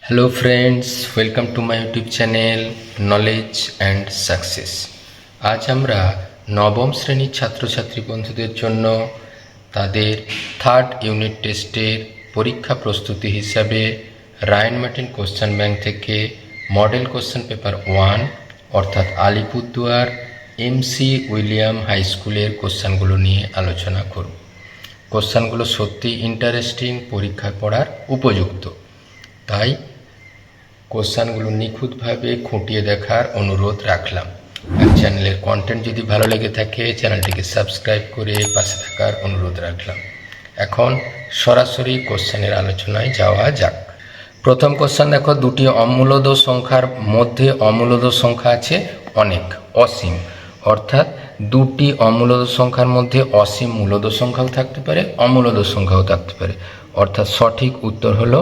Hello friends, welcome to my YouTube channel knowledge and success. আজ আমরা নবম শ্রেণীর ছাত্রছাত্রী বন্ধুদের জন্য তাদের থার্ড ইউনিট টেস্টের পরীক্ষা প্রস্তুতি হিসাবে রায়ান মার্টিন কোশ্চেন ব্যাংক থেকে মডেল কোশ্চেন পেপার 1 অর্থাৎ আলিপুরদুয়ার এমসি উইলিয়াম হাই স্কুলের কোশ্চেনগুলো নিয়ে আলোচনা করব। কোশ্চেনগুলো সত্যি ইন্টারেস্টিং, পরীক্ষা পড়ার উপযুক্ত, তাই কোশ্চেনগুলো নিখুঁতভাবে খুঁটিয়ে দেখার অনুরোধ রাখলাম। আর চ্যানেলের কন্টেন্ট যদি ভালো লেগে থাকে চ্যানেলটিকে সাবস্ক্রাইব করে পাশে থাকার অনুরোধ রাখলাম। এখন সরাসরি কোশ্চেনের আলোচনায় যাওয়া যাক। প্রথম কোশ্চেন দেখো, দুটি অমূলদ সংখ্যার মধ্যে অমূলদ সংখ্যা আছে অনেক, অসীম। অর্থাৎ দুটি অমূলদ সংখ্যার মধ্যে অসীম মূলদ সংখ্যাও থাকতে পারে, অমূলদ সংখ্যাও থাকতে পারে। অর্থাৎ সঠিক উত্তর হলো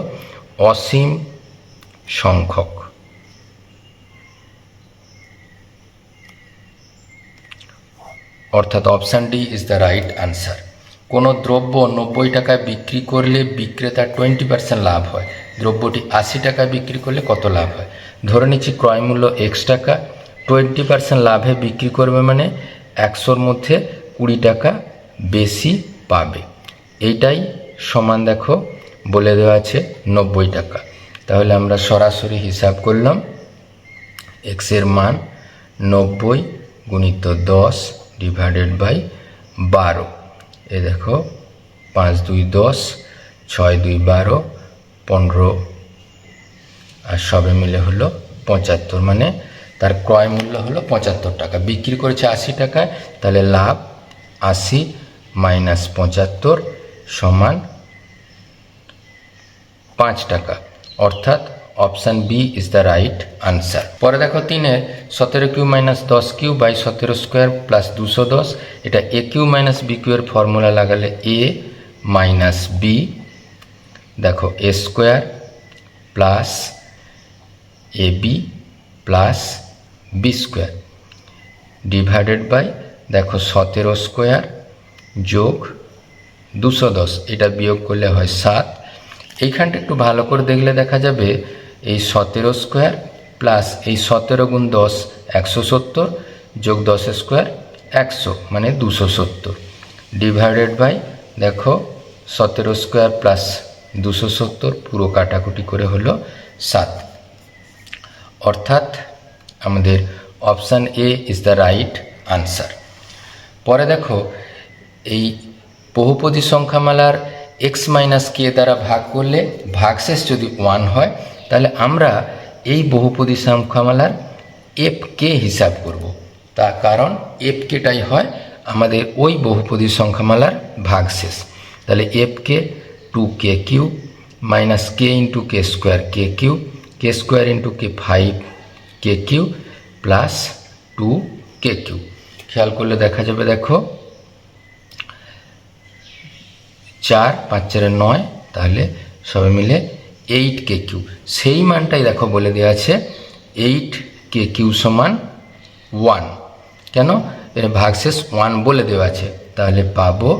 অসীম সংখ্যক। অর্থাৎ option D is the right answer. কোনো দ্রব্য 90 টাকায় বিক্রি করলে বিক্রেতার 20% লাভ হয়। দ্রব্যটি 80 টাকায় বিক্রি করলে কত লাভ হয়? ধরে নিচ্ছি ক্রয় মূল্য X টাকা, 20% লাভে বিক্রি করবে মানে 100-র মধ্যে 20 টাকা বেশি পাবে। এইটাই সমান দেখো বলে দেওয়া আছে 90 টাকা। তাহলে আমরা সরাসরি হিসাব করলাম। এক্স এর মান 90 গুণিত 10 ডিভাইডেড বাই 12। এ দেখো 5 2 10, 6 2 12, 15 আর সবে মিলে হলো 75। মানে তার ক্রয় মূল্য হলো 75 টাকা, বিক্রি করেছে 80 টাকায়। তাহলে লাভ 80 মাইনাস 75 সমান 5 টাকা। অর্থাৎ option B is the right answer. পরে দেখো 3-এর 17 cube minus 10 cube by 17 square plus 210। এটা A cube minus B cube এর ফর্মুলা লাগালে এ মাইনাস বি, দেখো A square plus A B plus B square divided by দেখো 17 square যোগ 210, এটা বিয়োগ করলে হয় 7। এইখানটা একটু ভালো করে দেখলে দেখা যাবে এই 17 স্কোয়ার প্লাস এই 17 গুণ 10 170 যোগ 10 স্কোয়ার 100 মানে 270 ডিভাইডেড বাই দেখো 17 স্কোয়ার প্লাস 270 পুরো কাটাকুটি করে হলো 7। অর্থাৎ আমাদের option A is the right answer. পরে দেখো এই বহুপদী সংখ্যামালার এক্স মাইনাস কে দ্বারা ভাগ করলে ভাগশেষ যদি 1 হয়, তাহলে আমরা এই বহুপদী সংখ্যামালার এফ কে হিসাব করব। তার কারণ এফ কেটাই হয় আমাদের ওই বহুপদী সংখ্যামালার ভাগশেষ। তাহলে f k 2k q minus k into k square k square into k 5k q plus 2k q. খেয়াল করলে দেখা যাবে দেখো 4 5 4 9, তাহলে সবে মিলে 8k কিউ। সেই মানটাই দেখো বলে দেওয়া আছে 8k কিউ সমান 1। কেন? এর ভাগশেষ 1 বলে দেওয়া আছে। তাহলে পাবো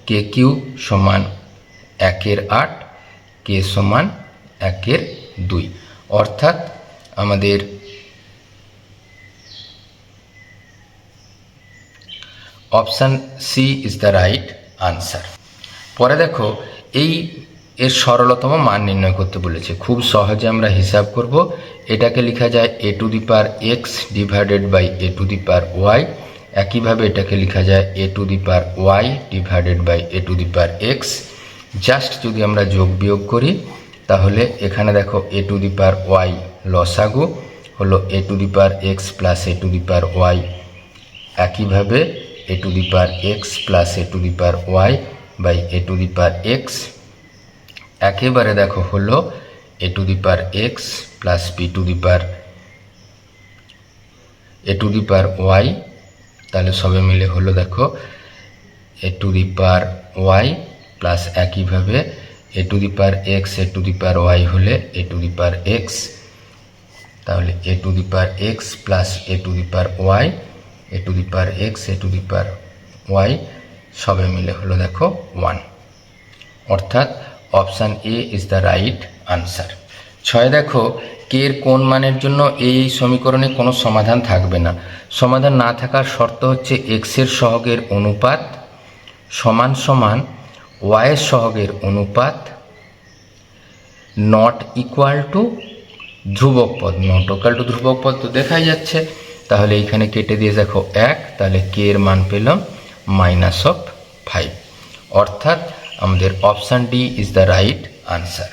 k কিউ সমান 1 8, k সমান 1 2। অর্থাৎ আমাদের option c is the right answer. পরে দেখো এই এর সরলতম মান নির্ণয় করতে বলেছে। খুব সহজে আমরা হিসাব করব। এটাকে লেখা যায় A to the power X divided by A to the power Y. একইভাবে এটাকে লেখা যায় A to the power Y divided by A to the power X. Just যদি আমরা যোগ বিয়োগ করি তাহলে এখানে দেখো A to the power Y লসাগু হলো A to the power X plus A to the power Y. একইভাবে A to the power X plus A to the power Y by A to the power X. একেবারে দেখো হলো A to the power X plus B to the power A to the power Y. তাহলে সবে মিলে হলো দেখো A to the power Y plus একইভাবে A to the power X A to the power Y হলে A to the power X. তাহলে A to the power X plus A to the power Y, A to the power X A to the power Y সবে মিলে হলো দেখো 1। অর্থাৎ option A is the right answer. ছয় দেখো কে এর কোন মানের জন্য এই সমীকরণে কোনো সমাধান থাকবে না। সমাধান না থাকার শর্ত হচ্ছে এক্সের সহগের অনুপাত সমান সমান ওয়াইয়ের সহগের অনুপাত নট ইকুয়াল টু ধ্রুবক পদ। নট ইকুয়াল টু ধ্রুবক পদ তো দেখাই যাচ্ছে, তাহলে এইখানে কেটে দিয়ে দেখো 1, তাহলে কে এর মান পেলাম -5। অর্থাৎ আমাদের option D is the right answer.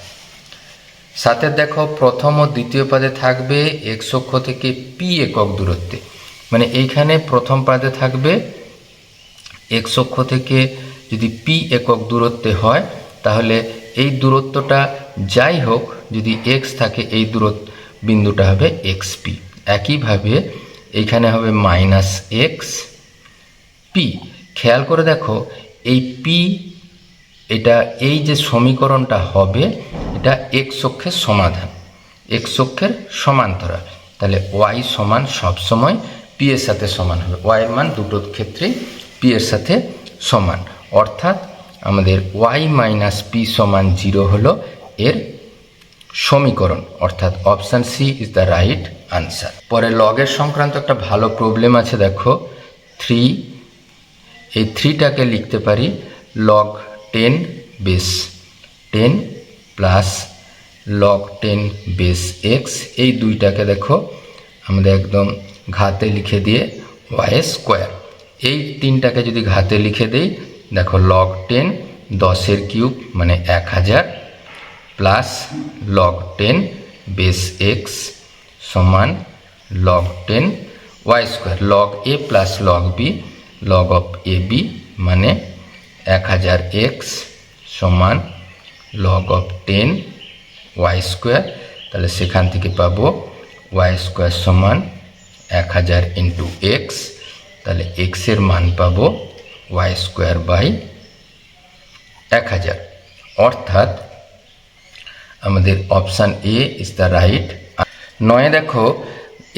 সাথে দেখো প্রথম ও দ্বিতীয় পদে থাকবে এক্স অক্ষ থেকে পি একক দূরত্বে, মানে এইখানে প্রথম পদে থাকবে এক্স অক্ষ থেকে যদি পি একক দূরত্বে হয় তাহলে এই দূরত্বটা যাই হোক যদি এক্স থাকে এই বিন্দুটা হবে এক্স পি। একইভাবে এইখানে হবে -x পি। খেয়াল করে দেখো এই পি এটা এই যে সমীকরণটা হবে এটা এক্স অক্ষের সমাধান, এক্স অক্ষের সমান্তরাল, তাহলে ওয়াই সমান সবসময় পি এর সাথে সমান হবে। ওয়াইয়ের মান দুটোর ক্ষেত্রেই পি এর সাথে সমান, অর্থাৎ আমাদের ওয়াই মাইনাস পি সমান 0 হলো এর সমীকরণ, অর্থাৎ option c is the right answer. পরে লগের সংক্রান্ত একটা ভালো প্রবলেম আছে, দেখো 3, এই 3টাকে লিখতে পারি log 10 base 10 plus log 10 base x. এই দুইটাকে দেখো আমাদের একদম ঘাতে লিখে দিয়ে ওয়াই স্কোয়ার। এই 3টাকে যদি ঘাতে লিখে দেই দেখো log 10 10 কিউব মানে 1000 প্লাস log 10 বেস এক্স সমান log 10 y square. log a plus log b log of A b মানে 1000x সমান log অফ 10 ওয়াই স্কোয়ার। তাহলে সেখান থেকে পাবো ওয়াই স্কোয়ার সমান 1000 ইন্টু এক্স, তাহলে এক্সের মান পাবো ওয়াই স্কোয়ার বাই 1000। অর্থাৎ আমাদের option A is the right. 9 দেখো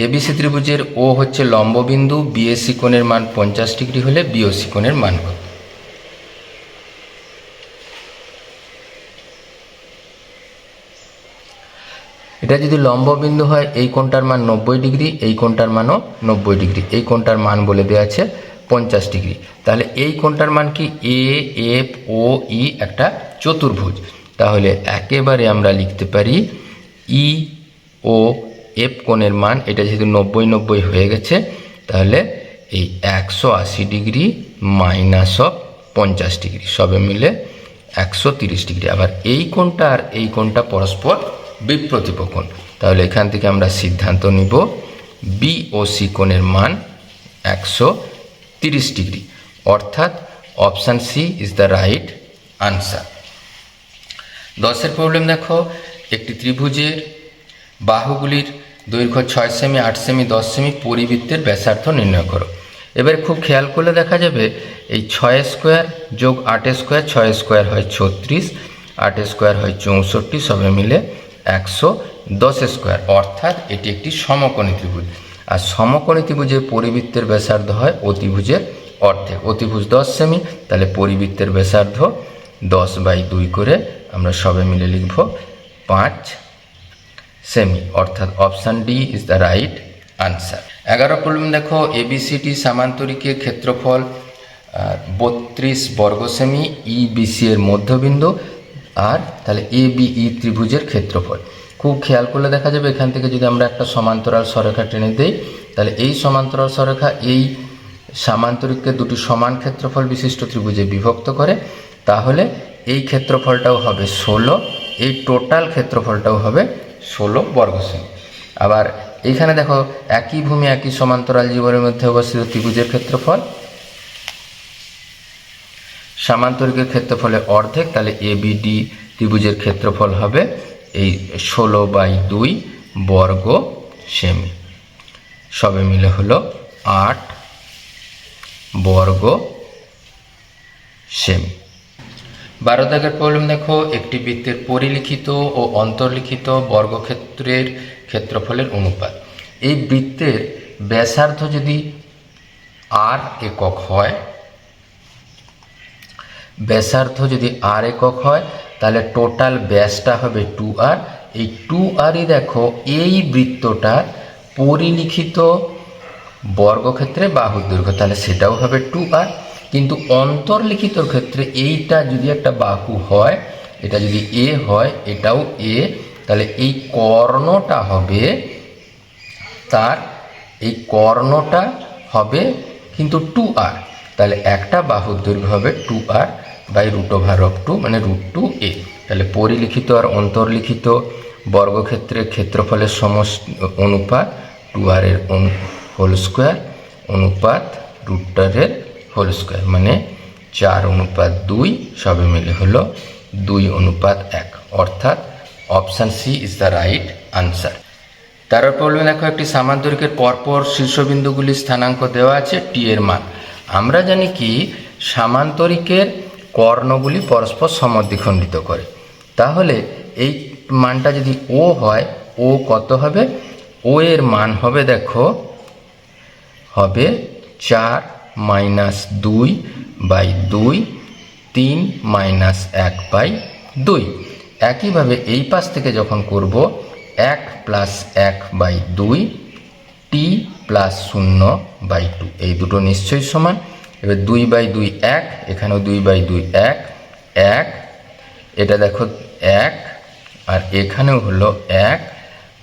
এবিসি ত্রিভুজের ও হচ্ছে লম্ববিন্দু, বিএসি কোণের মান 50 ডিগ্রি হলে বিওসি কোণের মান কত? এটা যদি লম্ববিন্দু হয় এই কোণটার মান 90 ডিগ্রি, এই কোণটার মানও 90 ডিগ্রি, এই কোণটার মান বলে দেওয়া আছে 50 ডিগ্রি। তাহলে এই কোণটার মান কি এ এফ ও ই একটা চতুর্ভুজ, তাহলে একেবারে আমরা লিখতে পারি ই ও এফ কোণের মান, এটা যেহেতু 90 হয়ে গেছে তাহলে এই 180 ডিগ্রি মাইনাস অফ 50 ডিগ্রি সবে মিলে 130 ডিগ্রি। আবার এই কোণটা আর এই কোণটা পরস্পর বিপ্রতীপ কোণ, তাহলে এখান থেকে আমরা সিদ্ধান্ত নিব বিওসি কোণের মান 130 ডিগ্রি, অর্থাৎ option c is the right answer. 10 problem দেখো একটি ত্রিভুজের বাহুগুলির দৈর্ঘ্য 6 সেমি 8 সেমি 10 সেমি, পরিবৃত্তের ব্যাসার্ধ নির্ণয় করো। এবারে খুব খেয়াল করলে দেখা যাবে এই 6 স্কোয়ার যোগ 8 স্কোয়ার, 6 স্কোয়ার হয় 36, 8 স্কোয়ার হয় 64, সবে মিলে 110 স্কোয়ার, অর্থাৎ এটি একটি সমকোণী ত্রিভুজ। আর সমকোণী ত্রিভুজের পরিবৃত্তের ব্যাসার্ধ হয় অতিভুজের অর্ধেক। অতিভুজ 10 সেমি, তাহলে পরিবৃত্তের ব্যাসার্ধ 10/2 করে আমরা সবে মিলে লিখব 5 সেমি, অর্থাৎ option D is the right answer. 11 problem দেখো এবিসিটি সামান্তরিকের ক্ষেত্রফল 32 বর্গ সেমি, ইবিসি এর মধ্যবিন্দু, আর তাহলে এ বি ই ত্রিভুজের ক্ষেত্রফল। খুব খেয়াল করলে দেখা যাবে এখান থেকে যদি আমরা একটা সমান্তরাল সরেখা টেনে দেই তাহলে এই সমান্তরাল সরেখা এই সামান্তরিককে দুটি সমান ক্ষেত্রফল বিশিষ্ট ত্রিভুজে বিভক্ত করে, তাহলে এই ক্ষেত্রফলটাও হবে 16, এই টোটাল ক্ষেত্রফলটাও হবে 16 বর্গ সেমি। আবার এইখানে দেখো একই ভূমি একই সমান্তরাল জীবনের মধ্যে অবস্থিত ত্রিভুজের ক্ষেত্রফল সামান্তরিকের ক্ষেত্রফলের অর্ধেক, তাহলে এবিডি ত্রিভুজের ক্ষেত্রফল হবে এই 16/2 বর্গ সেমি, সবে মিলে হলো 8 বর্গ সেমি। 12 দাগের প্রবলেম দেখো একটি বৃত্তের পরিলিখিত ও অন্তর্লিখিত বর্গক্ষেত্রের ক্ষেত্রফলের অনুপাত। এই বৃত্তের ব্যাসার্ধ যদি আর একক হয়, ব্যাসার্ধ যদি আর একক হয় তাহলে টোটাল ব্যাসটা হবে 2r, এই 2r-ই দেখো এই বৃত্তটার পরিলিখিত বর্গক্ষেত্রে বাহুর দৈর্ঘ্য, তাহলে সেটাও হবে 2r। কিন্তু অন্তর্লিখিতর ক্ষেত্রে এইটা যদি একটা বাহু হয়, এটা যদি এ হয়, এটাও এ, তাহলে এই কর্ণটা হবে কিন্তু 2r, তাহলে একটা বাহুর দৈর্ঘ্য হবে 2r বাই √2 মানে √2a। তাহলে পরিলিখিত আর অন্তর্লিখিত বর্গক্ষেত্রের ক্ষেত্রফলের অনুপাত 2r এর হোল স্কোয়ার অনুপাত √2 হোল স্কোয়ার, মানে 4:2 সবে মিলে হলো 2:1, অর্থাৎ option c is the right answer. তারপর বলবেন দেখো একটি সমান দৈর্ঘ্যের পরপর শীর্ষবিন্দুগুলির স্থানাঙ্ক দেওয়া আছে, টি এর মান। আমরা জানি কি সামান্তরিকের কর্ণগুলি পরস্পর সমদ্বিখণ্ডিত করে, তাহলে এই মানটা যদি ও হয়, ও কত হবে? ও এর মান হবে দেখো হবে 4-2/2, 3-1/2। একইভাবে এই পাশ থেকে যখন করব 1 + 1/2, t + 0/2, এই দুটো নিশ্চয়ই সমান। এবার 2/2 1, এখানেও 2/2 1, এটা দেখো 1, আর এখানেও হলো 1,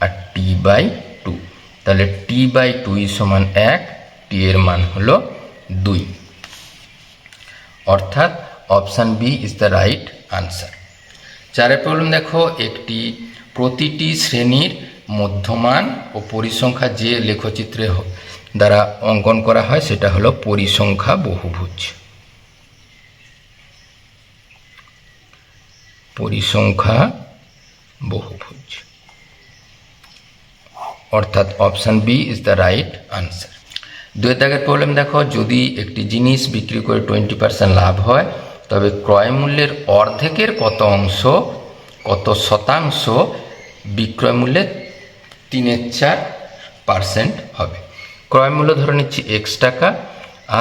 আর t/2, তাহলে t/2 সমান 1, t এর মান হলো 2, অর্থাৎ option B is the right answer. 4 problem দেখো একটি প্রতিটি শ্রেণীর মধ্যমান ও পরিসংখ্যা যে লেখচিত্রে দ্বারা অঙ্কন করা হয় সেটা হলো পরিসংখ্যা বহুভুজ। অর্থাৎ option B is the right answer. 2 দাগের প্রবলেম দেখো যদি একটি জিনিস বিক্রি করে 20% লাভ হয়, তবে ক্রয় মূল্যের অর্ধেকের কত শতাংশ বিক্রয় মূল্যের 3/4% হবে। ক্রয় মূল্য ধরে নিচ্ছি x টাকা,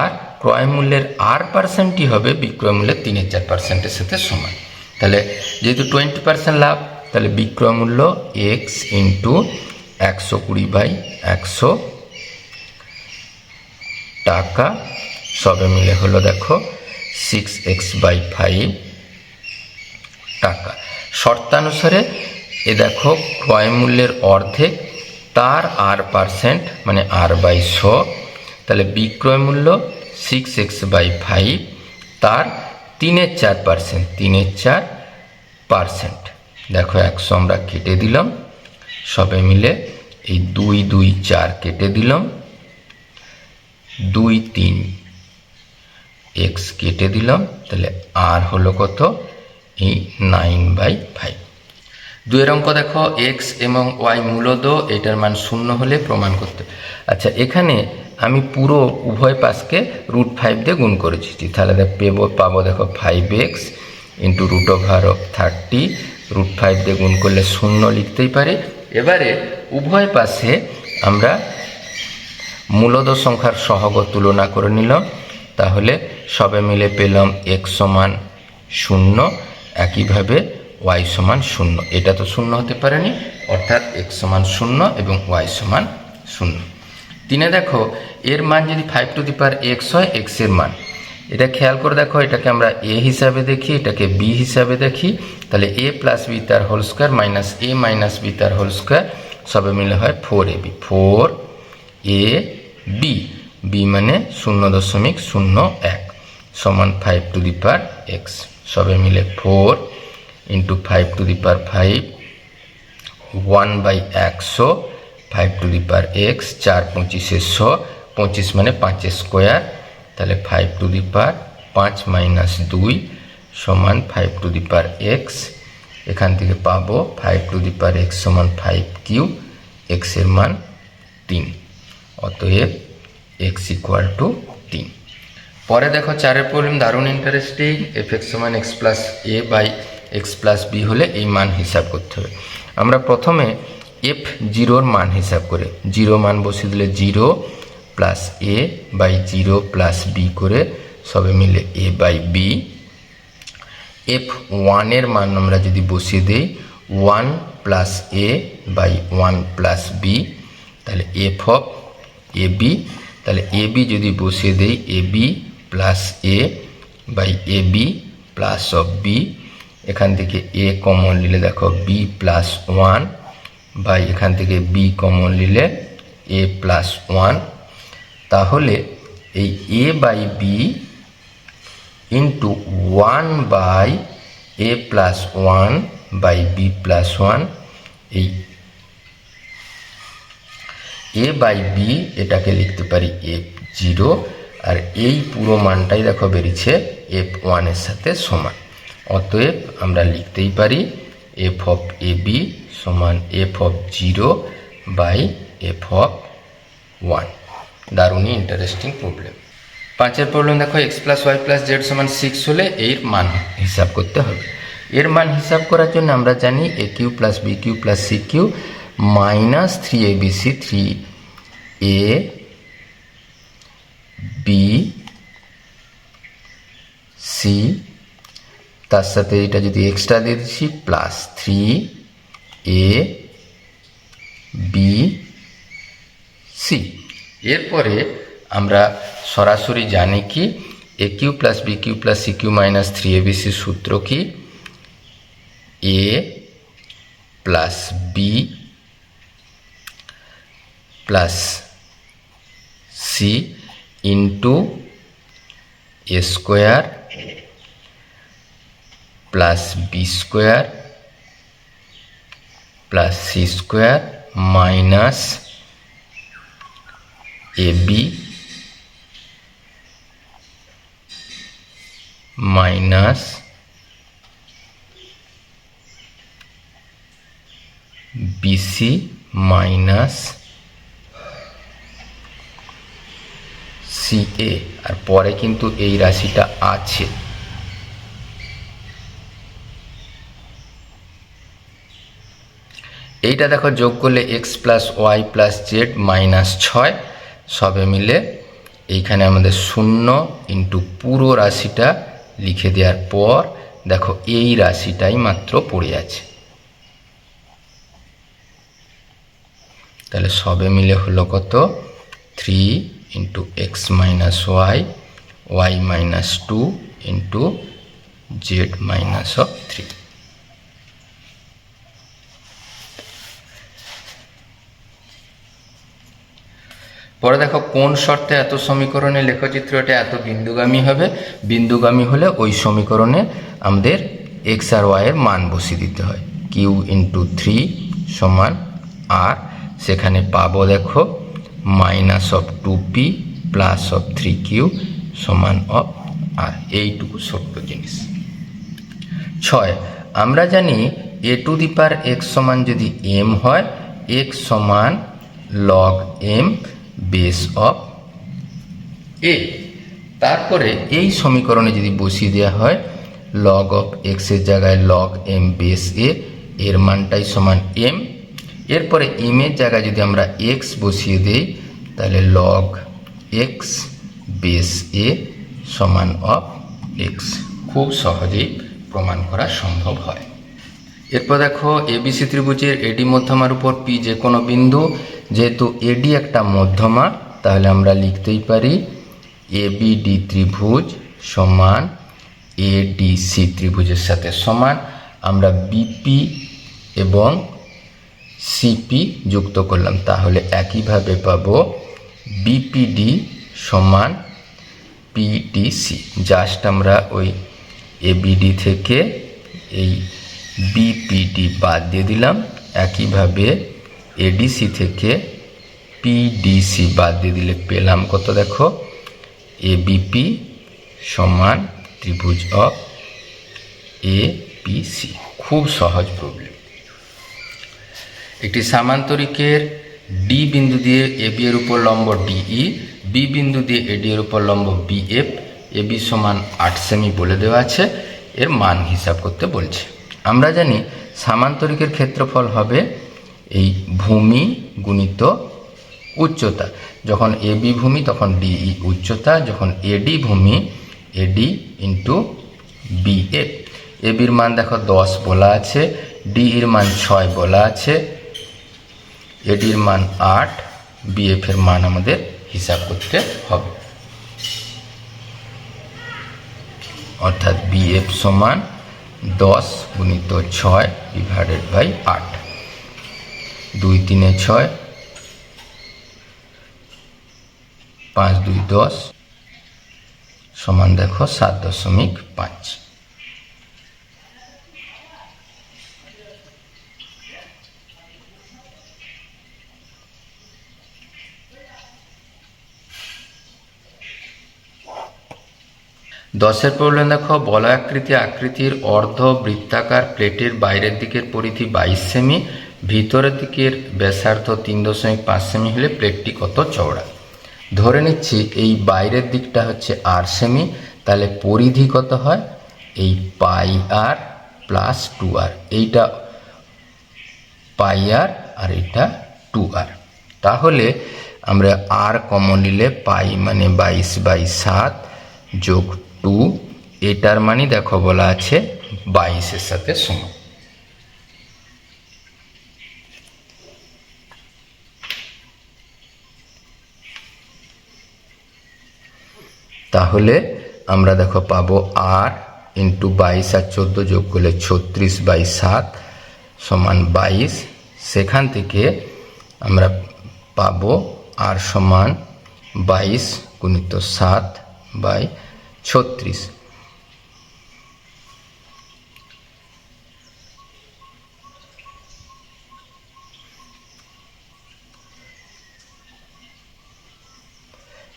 আর ক্রয় মূল্যের r%ই হবে বিক্রয় মূল্যের 3/4%-এর সাথে সমান। তাহলে যেহেতু 20% লাভ, তাহলে বিক্রয় মূল্য x × 120/100 টাকা সবে মিলে হলো দেখো 6x/5 টাকা। শর্তানুসারে এ দেখো ক্রয় মূল্যের অর্ধেক তার r% মানে r/100, তাহলে বিক্রয় মূল্য 6x/5 তার 3/4%। দেখো 100 আমরা কেটে দিলাম, সবে মিলে এই 2 2 4 কেটে দিলাম, 2 3 x কেটে দিলাম, তাহলে r হলো কত? এই 9/5। 2 এর অঙ্ক দেখো x এবং y মূলদ, এটার মান 0 হলে প্রমাণ করতে। আচ্ছা, এখানে আমি পুরো উভয় পাশকে √5 দিয়ে গুণ করেছি, তাহলে পাবো দেখো 5x × √30, √5 দিয়ে গুণ করলে 0 লিখতেই পারি। এবারে উভয় পাশে আমরা মূলদ সংখ্যার সহগ তুলনা করে নিলাম, তাহলে সবে মিলে পেলাম x সমান 0, একইভাবে y সমান 0। এটা তো 0 হতে পারেনি, অর্থাৎ x সমান 0 এবং y সমান 0। 3 দেখো এর মান যদি 5⁴x হয়, x এর মান, এটা খেয়াল করে দেখো, এটাকে আমরা a হিসাবে দেখি, এটাকে b হিসাবে দেখি, তাহলে a + b তার whole square minus a - b তার হোল স্কোয়ার সবে মিলে হয় 4ab, 4ab, b মানে 0.01 সমান 5⁵x, সবে মিলে 4 × 5⁵, 1/100, 5⁵x, 4×5 100, 25 মানে 5 স্কোয়ার, তাহলে 5⁵ - 2 সমান 5⁵x। এখান থেকে পাবো 5⁵x সমান 5³ x এর মান 3, অতএব x = 3। পরে দেখো 4 প্রবলেম দারুণ interesting. f(x = x + a/x + b) হলে এই মান হিসাব করতে হবে। আমরা প্রথমে f0 মান হিসাব করে 0 মান বসিয়ে দিলে 0 + a/0 + b করে সবে মিলে a/b। f1 এর মান আমরা যদি বসিয়ে দিই 1 plus A by 1 plus B, তাহলে এফ অফ এ বি। তাহলে এ বি যদি বসিয়ে দেই, A B plus A by A B plus of B, এখান থেকে এ কমন নিলে দেখো বি প্লাস 1 বাই এখান থেকে বি কমন নিলে এ প্লাস 1। তাহলে এই A by B into 1 by A plus 1 by B plus 1, এই এ বাই বি এটাকে লিখতে পারি F0, আর এই পুরো মানটাই দেখো বেরিয়েছে F1 এর সাথে সমান। অতএব আমরা লিখতেই পারি এফ অফ এ বি সমান F of 0 by F of 1। দারুণই ইন্টারেস্টিং প্রবলেম। 5 প্রবলেম দেখো, X plus Y plus Z সমান 6 হলে এর মান হিসাব করতে হবে। এর মান হিসাব করার জন্য আমরা জানি A cube plus B cube plus C cube minus 3abc 3a b c, তার সাথে এটা যদি এক্সট্রা দিয়ে দিচ্ছি প্লাস 3a b c। এরপরে আমরা সরাসরি জানি কি A cube plus B cube plus C cube minus 3abc সূত্র কি, A plus B plus C into A square plus B square plus C square minus A B minus BC minus CA, আর পরে কিন্তু এই রাশিটা আছে। এইটা দেখো যোগ করলে X plus Y plus Z minus 6, সবে মিলে এইখানে আমাদের 0 ইন্টু পুরো রাশিটা লিখে দেওয়ার পর দেখো এই রাশিটাই মাত্র পড়ে আছে। তাহলে সবে মিলে হলো কত, 3 into x minus y minus 2 into z minus of 3। পরে দেখো কোন শর্তে এত সমীকরণে লেখচিত্রটা এত বিন্দুগামী হবে, বিন্দুগামী হলে ওই সমীকরণে আমাদের এক্স আর ওয়াই এর মান বসিয়ে দিতে হয়। কিউ ইন্টু 3 সমান আর, সেখানে পাবো দেখো minus of 2p plus of 3q সমান অফ আর, এইটুকু ছোট্ট জিনিস। 6 আমরা জানি এ টু দি পাওয়ার এক্স সমান যদি m হয়, x সমান log m বেস অফ এ। তারপরে এই সমীকরণে যদি বসিয়ে দেওয়া হয় log অফ এক্স এর জায়গায় log m বেস এ, এর মানটাই সমান m। এরপরে m এর জায়গায় যদি আমরা x বসিয়ে দেই তাহলে log x বেস এ সমান অফ x। খুব সহজেই প্রমাণ করা সম্ভব হয়। এরপর দেখো এবিসি ত্রিভুজের এডি মধ্যমার উপর পি যে কোনো বিন্দু, যেহেতু এডি একটা মধ্যমা তাহলে আমরা লিখতেই পারি এবিডি ত্রিভুজ সমান এডিসি ত্রিভুজের সাথে সমান। আমরা বিপি এবং সিপি যুক্ত করলাম, তাহলে একইভাবে পাবো বিপিডি সমান পিডিসি। জাস্ট আমরা ওই এবিডি থেকে এই বিপিডি বাদ দিয়ে দিলাম, একইভাবে এডিসি থেকে পিডিসি বাদ দিয়ে দিলে পেলাম কত দেখো, এবিপি সমান ত্রিভুজ অফ এপিসি। খুব সহজ প্রবলেম। একটি সামান্তরিকের ডি বিন্দু দিয়ে এবি এর উপর লম্ব ডিই, বি বিন্দু দিয়ে এডি এর উপর লম্ব বিএফ, এবি সমান 8 সেমি বলে দেওয়া আছে, এর মান হিসাব করতে বলছে। আমরা জানি সামান্তরিকের ক্ষেত্রফল হবে এই ভূমি গুণিত উচ্চতা। যখন এবি ভূমি তখন ডিই উচ্চতা, যখন এডি ভূমি এডি ইন্টু বিএফ। এবির মান দেখো 10 বলা আছে, ডি এর মান 6 বলা আছে, এডির মান 8, বিএফ এর মান আমাদের হিসাব করতে হবে। অর্থাৎ বিএফ সমান 10 গুণিত 6 ডিভাইডেড বাই 8, 2 3 6, 5 2 10 সমান দেখো 7.5। দশের প্রবলেম দেখো, বলয় আকৃতির অর্ধ বৃত্তাকার প্লেটের বাইরের দিকের পরিধি 22 সেমি, ভিতরের দিকের ব্যাসার্ধ 3.5 সেমি হলে প্লেটটি কত চওড়া। ধরে নিচ্ছি এই বাইরের দিকটা হচ্ছে 8 সেমি, তাহলে পরিধি কত হয়, এই পাই আর প্লাস 2r, এইটা পাই আর আর এটা 2r। তাহলে আমরা আর কমন নিলে পাই মানে 22/7 যোগ 2, এটার মানে দেখো বলা আছে 22-এর সাথে সমান। তাহলে আমরা দেখো পাবো আর ইন্টু 22 আর 14 যোগ করলে 36/7 সমান 22। সেখান থেকে আমরা পাবো আর সমান 22 গুণিত 7/36।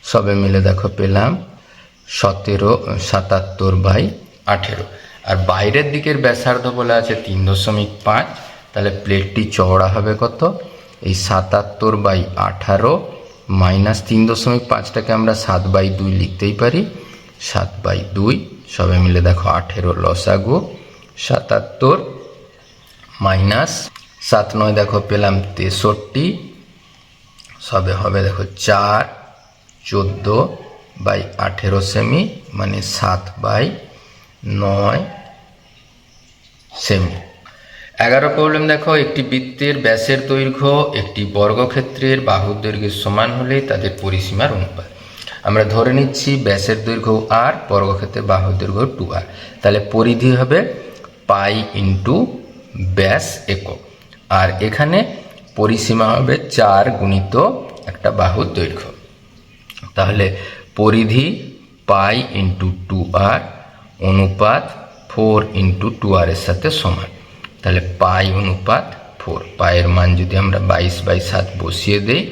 সবে মিলে দেখো পেলাম 77/18। আর বাইরের দিকের ব্যাসার্ধ বলা আছে 3.5, তাহলে প্লেটটি চওড়া হবে কত, এই 77/18 মাইনাস 3.5টাকে আমরা 7/2 লিখতেই পারি, 7/2 সবে মিলে দেখো 18 লসাগু, 77 মাইনাস 7 9 দেখো পেলাম 63, সবে হবে দেখো 4/14/18 সেমি মানে 7/9 সেমি। 11 প্রবলেম দেখো, একটি বৃত্তের ব্যাসের দৈর্ঘ্য একটি বর্গক্ষেত্রের বাহুর দৈর্ঘ্যের সমান হলে তাদের পরিসীমার অনুপাত। আমরা ধরে নিচ্ছি ব্যাসের দৈর্ঘ্য আর, বর্গক্ষেত্রের বাহুর দৈর্ঘ্য 2r, তাহলে পরিধি হবে পাই ইন্টু ব্যাস একক, আর এখানে পরিসীমা হবে 4 গুণিত একটা বাহুর দৈর্ঘ্য। তাহলে পরিধি পাই ইন্টু 2r অনুপাত 4 ইন্টু 2r এর সাথে সমান। তাহলে পাই অনুপাত 4, পায়ের মান যদি আমরা 22/7 বসিয়ে দেই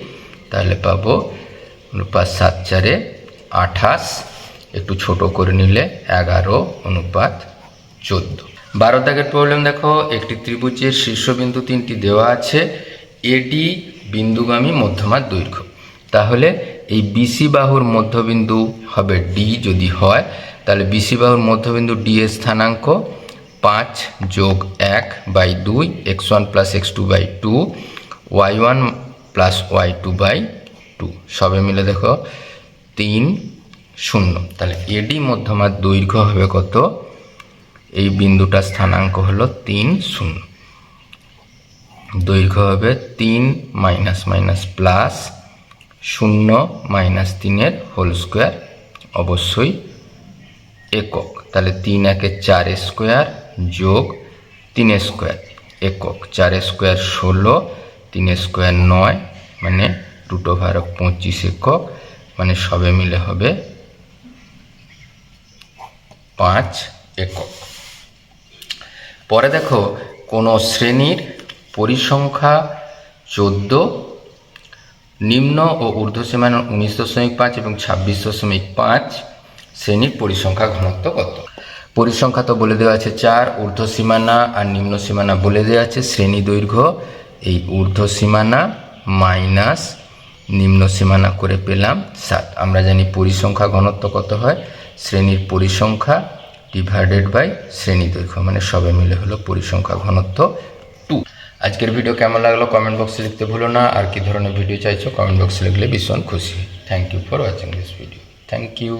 তাহলে পাবো অনুপাত 7 4 28, একটু ছোট করে নিলে 11/14। 12 দাগের প্রবলেম দেখো, একটি ত্রিভুজের শীর্ষবিন্দু 3টি দেওয়া আছে, এডি বিন্দুগামী মধ্যমার দৈর্ঘ্য। তাহলে এই বিসি বাহুর মধ্যবিন্দু হবে ডি, যদি হয় তাহলে বিসি বাহুর মধ্যবিন্দু ডি এর স্থানাঙ্ক 5 যোগ 1/2 x1 plus x2/2 y1 plus y2/2, সবে মিলে দেখো 3 0। তাহলে এডি মধ্যমার দৈর্ঘ্য হবে কত, এই বিন্দুটার স্থানাঙ্ক হলো 3 0, দৈর্ঘ্য হবে 3 minus minus plus 0 minus 3 whole square, অবশ্যই একক। তাহলে 3 1 4 স্কোয়ার যোগ 3 স্কোয়ার একক, 4 স্কোয়ার 16, 3 স্কোয়ার 9 মানে √25 একক, মানে সবে মিলে হবে 5 একক। পরে দেখো কোনো শ্রেণীর পরিসংখ্যা 14, নিম্ন ও ঊর্ধ্ব সীমানা 19.5 এবং 26.5, শ্রেণীর পরিসংখ্যা ঘনত্ব কত। পরিসংখ্যা তো বলে দেওয়া আছে 4, ঊর্ধ্ব সীমানা আর নিম্ন সীমানা বলে দেওয়া আছে, শ্রেণী দৈর্ঘ্য এই ঊর্ধ্ব সীমানা মাইনাস নিম্ন সীমানা করে পেলাম 7। আমরা জানি পরিসংখ্যা ঘনত্ব কত হয়, শ্রেণীর পরিসংখ্যা ডিভাইডেড বাই শ্রেণী দৈর্ঘ্য, মানে সবে মিলে হলো পরিসংখ্যা ঘনত্ব 2। আজকের ভিডিও কেমন লাগলো কমেন্ট বক্সে লিখতে ভুলো না, আর কি ধরনের ভিডিও চাইছো কমেন্ট বক্সে লিখলে ভীষণ খুশি। Thank you for watching this video. Thank you.